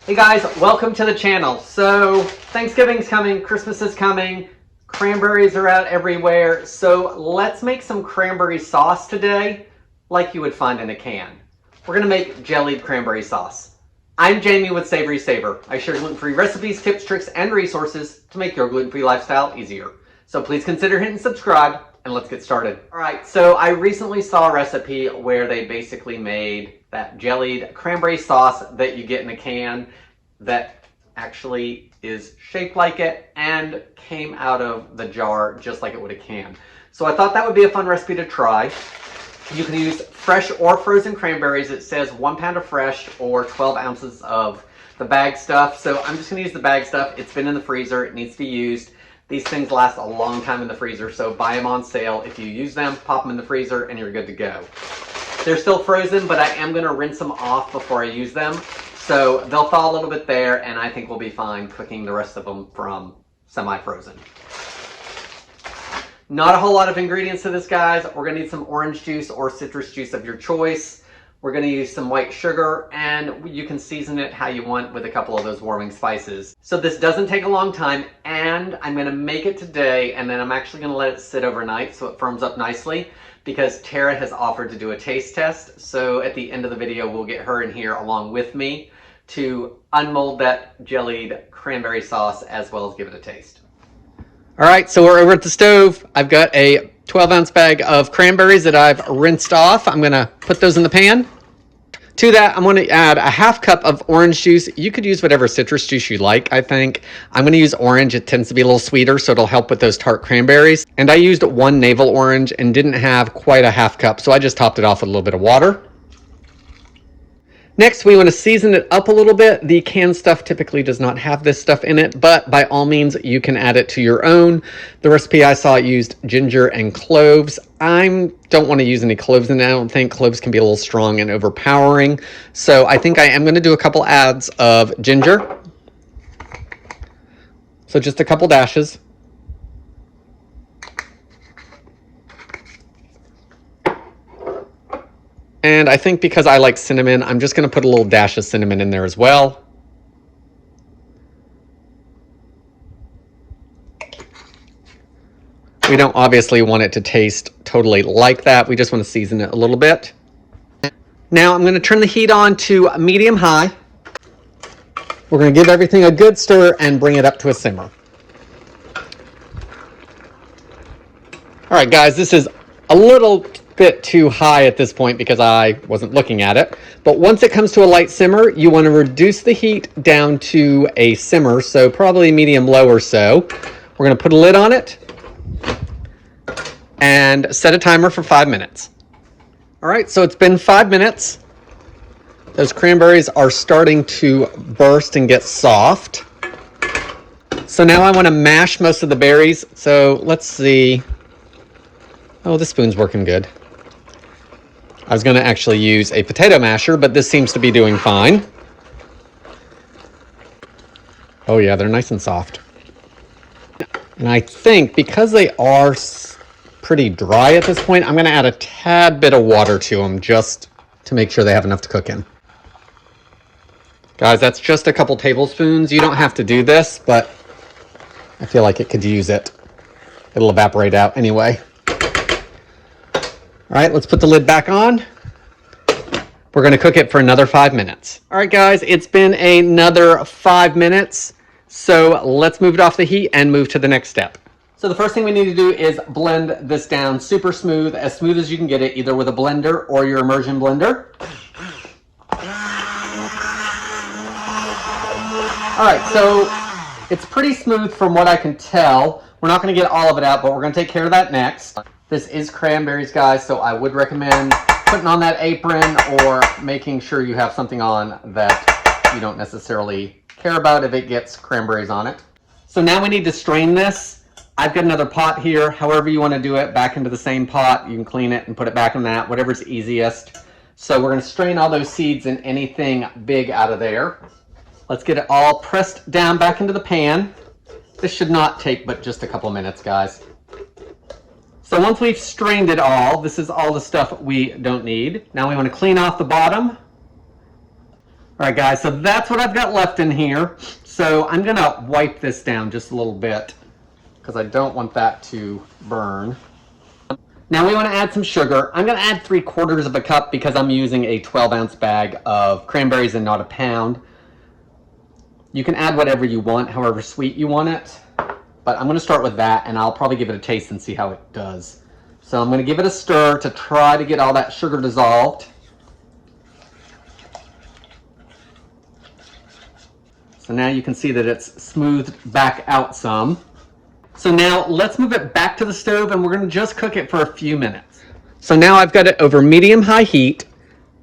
Hey guys, welcome to the channel. So Thanksgiving's coming, Christmas is coming, cranberries are out everywhere. So let's make some cranberry sauce today like you would find in a can. We're gonna make jellied cranberry sauce. I'm Jamie with SavorySaver. I share gluten-free recipes, tips, tricks, and resources to make your gluten-free lifestyle easier. So please consider hitting subscribe and let's get started. All right, so I recently saw a recipe where they basically made that jellied cranberry sauce that you get in a can that actually is shaped like it and came out of the jar just like it would a can. So I thought that would be a fun recipe to try. You can use fresh or frozen cranberries. It says 1 pound of fresh or 12 ounces of the bag stuff. So I'm just gonna use the bag stuff. It's been in the freezer, it needs to be used. These things last a long time in the freezer, so buy them on sale. If you use them, pop them in the freezer and you're good to go. They're still frozen, but I am gonna rinse them off before I use them. So they'll thaw a little bit there, and I think we'll be fine cooking the rest of them from semi-frozen. Not a whole lot of ingredients to this, guys. We're gonna need some orange juice or citrus juice of your choice. We're gonna use some white sugar, and you can season it how you want with a couple of those warming spices. So this doesn't take a long time, and I'm gonna make it today, and then I'm actually gonna let it sit overnight so it firms up nicely, because Tara has offered to do a taste test. So at the end of the video, we'll get her in here along with me to unmold that jellied cranberry sauce as well as give it a taste. All right, so we're over at the stove. I've got a 12-ounce bag of cranberries that I've rinsed off. I'm gonna put those in the pan. To that, I'm gonna add a half cup of orange juice. You could use whatever citrus juice you like, I think. I'm gonna use orange. It tends to be a little sweeter, so it'll help with those tart cranberries. And I used 1 navel orange and didn't have quite a half cup, so I just topped it off with a little bit of water. Next, we want to season it up a little bit. The canned stuff typically does not have this stuff in it, but by all means, you can add it to your own. The recipe I saw used ginger and cloves. I don't want to use any cloves in it. I don't think cloves can be a little strong and overpowering. So I think I am going to do a couple adds of ginger. So just a couple dashes. And I think because I like cinnamon, I'm just going to put a little dash of cinnamon in there as well. We don't obviously want it to taste totally like that. We just want to season it a little bit. Now I'm going to turn the heat on to medium-high. We're going to give everything a good stir and bring it up to a simmer. All right, guys, this is a little bit too high at this point because I wasn't looking at it. But once it comes to a light simmer, you want to reduce the heat down to a simmer, so probably medium-low or so. We're going to put a lid on it and set a timer for 5 minutes. All right, so it's been 5 minutes. Those cranberries are starting to burst and get soft. So now I want to mash most of the berries. So let's see. Oh, this spoon's working good. I was going to actually use a potato masher, but this seems to be doing fine. Oh yeah, they're nice and soft. And I think because they are pretty dry at this point, I'm going to add a tad bit of water to them just to make sure they have enough to cook in. Guys, that's just a couple tablespoons. You don't have to do this, but I feel like it could use it. It'll evaporate out anyway. All right, let's put the lid back on. We're going to cook it for another 5 minutes. All right, guys, it's been another 5 minutes. So let's move it off the heat and move to the next step. So the first thing we need to do is blend this down super smooth as you can get it, either with a blender or your immersion blender. All right, so it's pretty smooth from what I can tell. We're not going to get all of it out, but we're going to take care of that next. This is cranberries, guys, so I would recommend putting on that apron or making sure you have something on that you don't necessarily care about if it gets cranberries on it. So now we need to strain this. I've got another pot here. However you want to do it, back into the same pot. You can clean it and put it back in that, whatever's easiest. So we're going to strain all those seeds and anything big out of there. Let's get it all pressed down back into the pan. This should not take but just a couple minutes, guys. So once we've strained it all, this is all the stuff we don't need. Now we want to clean off the bottom. All right, guys, so that's what I've got left in here. So I'm gonna wipe this down just a little bit because I don't want that to burn. Now we want to add some sugar. I'm going to add 3/4 of a cup because I'm using a 12-ounce bag of cranberries and not a pound. You can add whatever you want, however sweet you want it. But I'm going to start with that, and I'll probably give it a taste and see how it does. So I'm going to give it a stir to try to get all that sugar dissolved. So now you can see that it's smoothed back out some. So now let's move it back to the stove, and we're going to just cook it for a few minutes. So now I've got it over medium-high heat,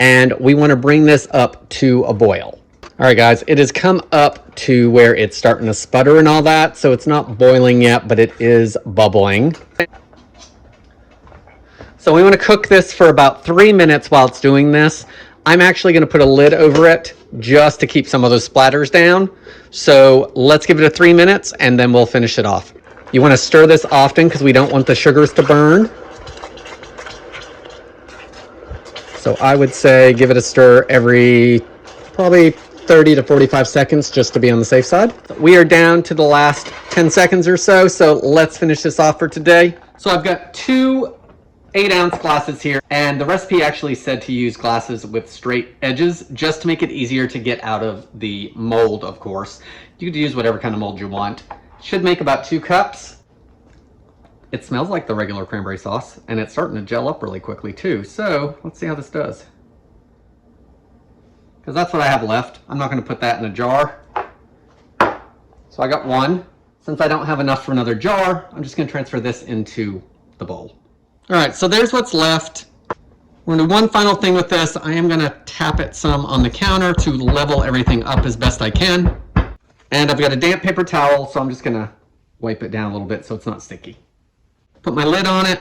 and we want to bring this up to a boil. All right, guys, it has come up to where it's starting to sputter and all that, so it's not boiling yet, but it is bubbling. So we want to cook this for about 3 minutes while it's doing this. I'm actually going to put a lid over it just to keep some of those splatters down. So let's give it a 3 minutes, and then we'll finish it off. You want to stir this often because we don't want the sugars to burn. So I would say give it a stir every probably 30 to 45 seconds just to be on the safe side. We are down to the last 10 seconds or so, so let's finish this off for today. So I've got 2 8-ounce glasses here, and the recipe actually said to use glasses with straight edges just to make it easier to get out of the mold, of course. You could use whatever kind of mold you want. Should make about 2 cups. It smells like the regular cranberry sauce, and it's starting to gel up really quickly too. So let's see how this does. Because that's what I have left. I'm not going to put that in a jar. So I got 1. Since I don't have enough for another jar, I'm just going to transfer this into the bowl. All right, so there's what's left. We're going to do one final thing with this. I am going to tap it some on the counter to level everything up as best I can. And I've got a damp paper towel, so I'm just going to wipe it down a little bit so it's not sticky. Put my lid on it,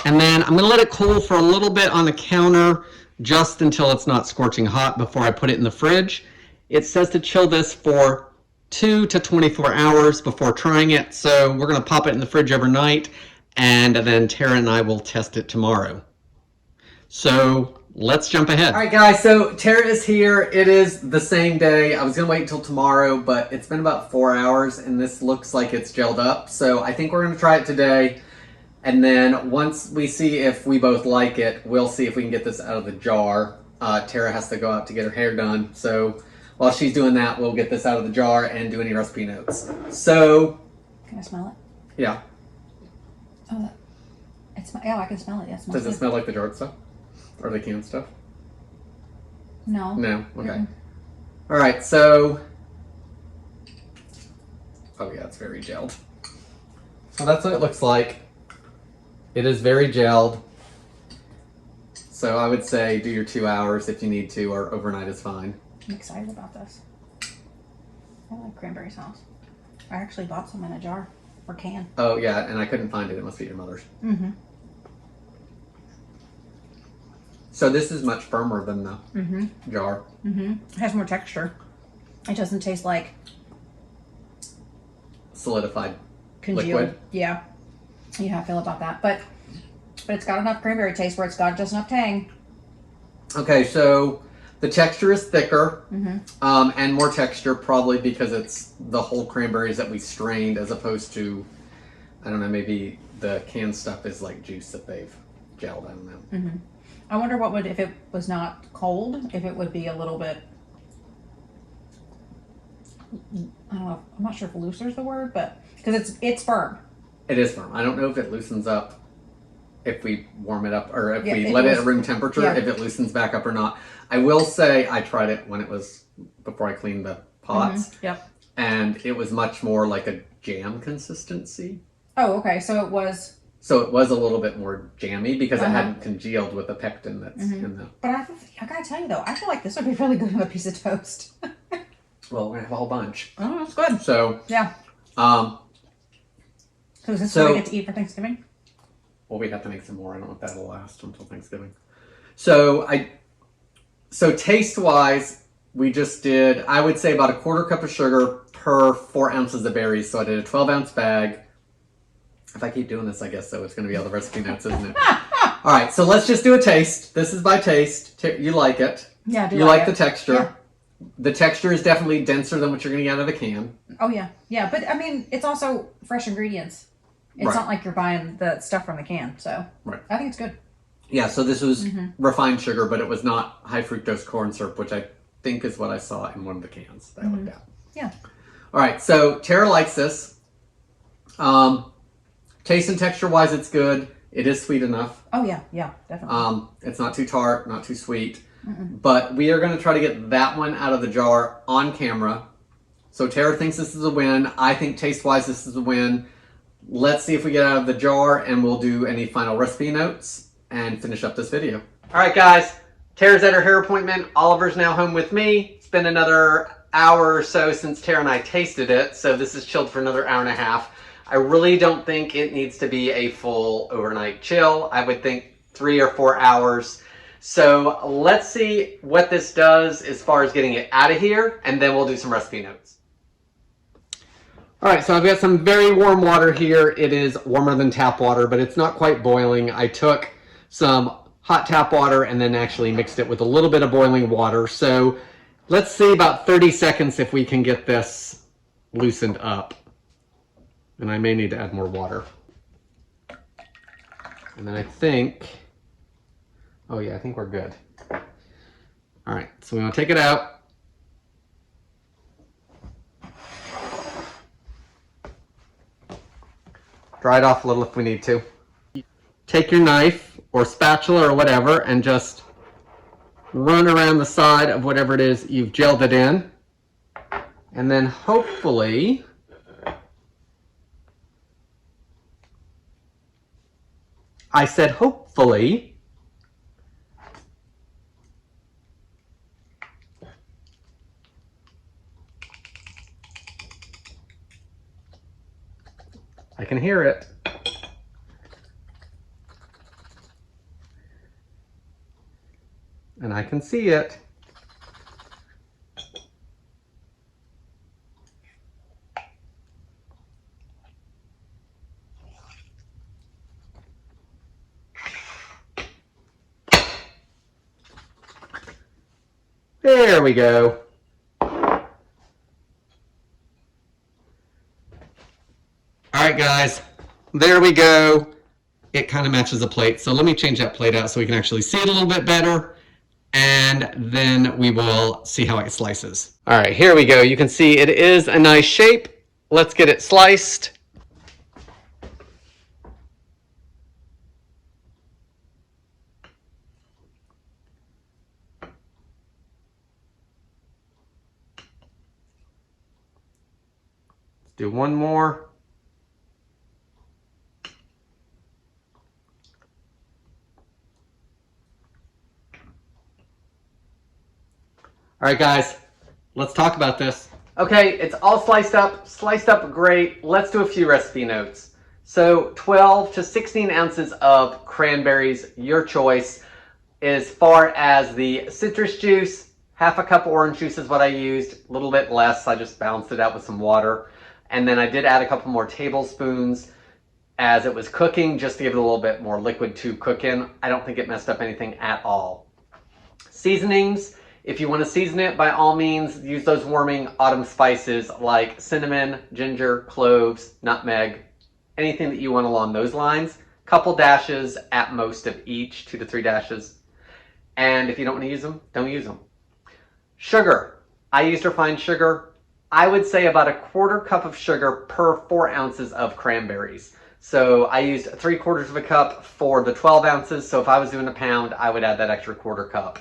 and then I'm going to let it cool for a little bit on the counter just until it's not scorching hot before I put it in the fridge. It says to chill this for 2 to 24 hours before trying it, so we're going to pop it in the fridge overnight, and then Tara and I will test it tomorrow. So let's jump ahead. All right, guys, so Tara is here. It is the same day. I was going to wait until tomorrow, but it's been about 4 hours, and this looks like it's gelled up. So I think we're going to try it today, and then once we see if we both like it, we'll see if we can get this out of the jar. Tara has to go out to get her hair done, so while she's doing that, we'll get this out of the jar and do any recipe notes. So... Can I smell it? Yeah. Oh, yeah, I can smell it. Yes. Does it smell like the jarred stuff? Or the canned stuff? No. No? Okay. All right, so... Oh yeah, it's very gelled. So that's what it looks like. It is very gelled. So I would say do your 2 hours if you need to, or overnight is fine. I'm excited about this. I like cranberry sauce. I actually bought some in a jar or can. Oh yeah, and I couldn't find it. It must be your mother's. Mm-hmm. So this is much firmer than the jar. Mm-hmm. It has more texture. It doesn't taste like solidified congealed liquid. Yeah. You know how I feel about that. But it's got enough cranberry taste where it's got just enough tang. Okay, so the texture is thicker and more texture probably because it's the whole cranberries that we strained as opposed to, I don't know, maybe the canned stuff is like juice that they've gelled. I don't know. Mm-hmm. I wonder what would, if it was not cold, if it would be a little bit, I don't know, I'm not sure if looser is the word, but because it's firm. It is firm. I don't know if it loosens up if we warm it up or if we let it at room temperature, if it loosens back up or not. I will say I tried it when it was, before I cleaned the pots. Yep. And it was much more like a jam consistency. Oh, okay. So it was... So it was a little bit more jammy because it hadn't congealed with the pectin that's in the... But I gotta tell you though, I feel like this would be really good on a piece of toast. Well, we're gonna have a whole bunch. Oh, that's good. So... Yeah. So is this what we get to eat for Thanksgiving? Well, we have to make some more. I don't know if that'll last until Thanksgiving. So taste-wise, we just did, I would say about a 1/4 cup of sugar per 4 ounces of berries. So I did a 12-ounce bag. If I keep doing this, I guess so. It's going to be all the recipe notes, isn't it? All right, so let's just do a taste. This is by taste. You like it. Yeah, I do You like the it. texture. Yeah. The texture is definitely denser than what you're going to get out of the can. Oh, yeah. Yeah, but I mean, it's also fresh ingredients. It's Right. not like you're buying the stuff from the can, so Right. I think it's good. Yeah, so this was refined sugar, but it was not high fructose corn syrup, which I think is what I saw in one of the cans that I looked at. Yeah. All right, so Tara likes this. Taste and texture wise, it's good. It is sweet enough. Oh, yeah. Yeah, definitely. It's not too tart, not too sweet. But we are going to try to get that one out of the jar on camera. So Tara thinks this is a win. I think taste-wise this is a win. Let's see if we get out of the jar, and we'll do any final recipe notes and finish up this video. All right, guys. Tara's at her hair appointment. Oliver's now home with me. It's been another hour or so since Tara and I tasted it, so this is chilled for another hour and a half. I really don't think it needs to be a full overnight chill. I would think 3 or 4 hours. So let's see what this does as far as getting it out of here, and then we'll do some recipe notes. All right, so I've got some very warm water here. It is warmer than tap water, but it's not quite boiling. I took some hot tap water and then actually mixed it with a little bit of boiling water. So let's see about 30 seconds if we can get this loosened up. And I may need to add more water. And then I think, oh yeah, I think we're good. All right, so we want to take it out. Dry it off a little if we need to. Take your knife or spatula or whatever and just run around the side of whatever it is you've gelled it in. And then hopefully, I said hopefully, I can hear it. And I can see it. There we go. All right, guys, there we go. It kind of matches the plate. So let me change that plate out so we can actually see it a little bit better. And then we will see how it slices. All right, here we go. You can see it is a nice shape. Let's get it sliced. Let's do one more. All right, guys, let's talk about this. Okay, it's all sliced up great. Let's do a few recipe notes. So 12 to 16 ounces of cranberries, your choice. As far as the citrus juice, half a cup orange juice is what I used, a little bit less. I just balanced it out with some water. And then I did add a couple more tablespoons as it was cooking, just to give it a little bit more liquid to cook in. I don't think it messed up anything at all. Seasonings. If you want to season it, by all means, use those warming autumn spices like cinnamon, ginger, cloves, nutmeg, anything that you want along those lines. Couple dashes at most of each, 2 to 3 dashes. And if you don't want to use them, don't use them. Sugar. I used refined sugar. I would say about a 1/4 cup of sugar per 4 ounces of cranberries. So I used 3/4 cup for the 12 ounces. So if I was doing a pound, I would add that extra 1/4 cup.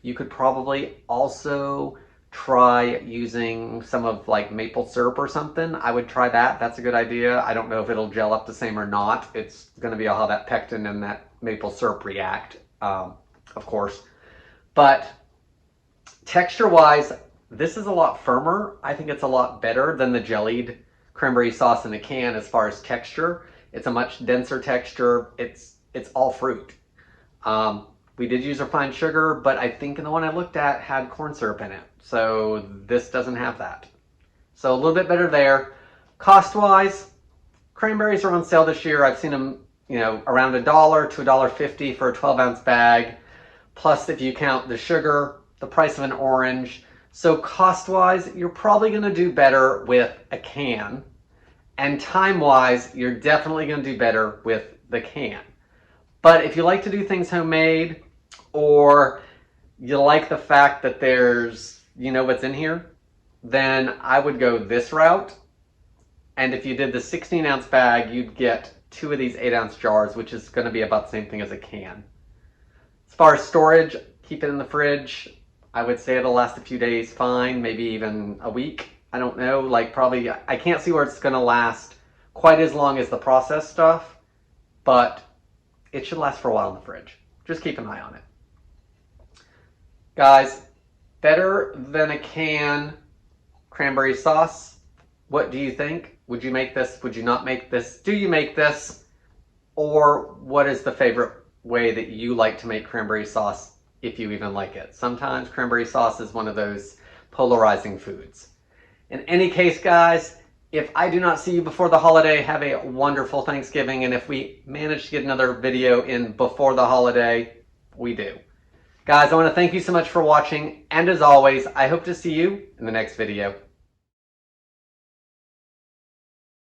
You could probably also try using some of like maple syrup or something. I would try that. That's a good idea. I don't know if it'll gel up the same or not. It's going to be how that pectin and that maple syrup react, of course. But texture-wise, this is a lot firmer. I think it's a lot better than the jellied cranberry sauce in a can as far as texture. It's a much denser texture. It's all fruit. We did use refined sugar, but I think in the one I looked at had corn syrup in it. So this doesn't have that. So a little bit better there. Cost-wise, cranberries are on sale this year. I've seen them, around $1 to $1.50 for a 12-ounce bag. Plus, if you count the sugar, the price of an orange. So cost-wise, you're probably going to do better with a can. And time-wise, you're definitely going to do better with the can. But if you like to do things homemade, or you like the fact that there's, you know what's in here, then I would go this route. And if you did the 16-ounce bag, you'd get 2 of these 8-ounce jars, which is going to be about the same thing as a can. As far as storage, keep it in the fridge. I would say it'll last a few days fine, maybe even a week. I don't know, like probably, I can't see where it's going to last quite as long as the processed stuff, but it should last for a while in the fridge. Just keep an eye on it. Guys, better than a can cranberry sauce. What do you think? Would you make this? Would you not make this? Do you make this? Or what is the favorite way that you like to make cranberry sauce, if you even like it? Sometimes cranberry sauce is one of those polarizing foods. In any case, guys, if I do not see you before the holiday, have a wonderful Thanksgiving. And if we manage to get another video in before the holiday, we do. Guys, I want to thank you so much for watching. And as always, I hope to see you in the next video.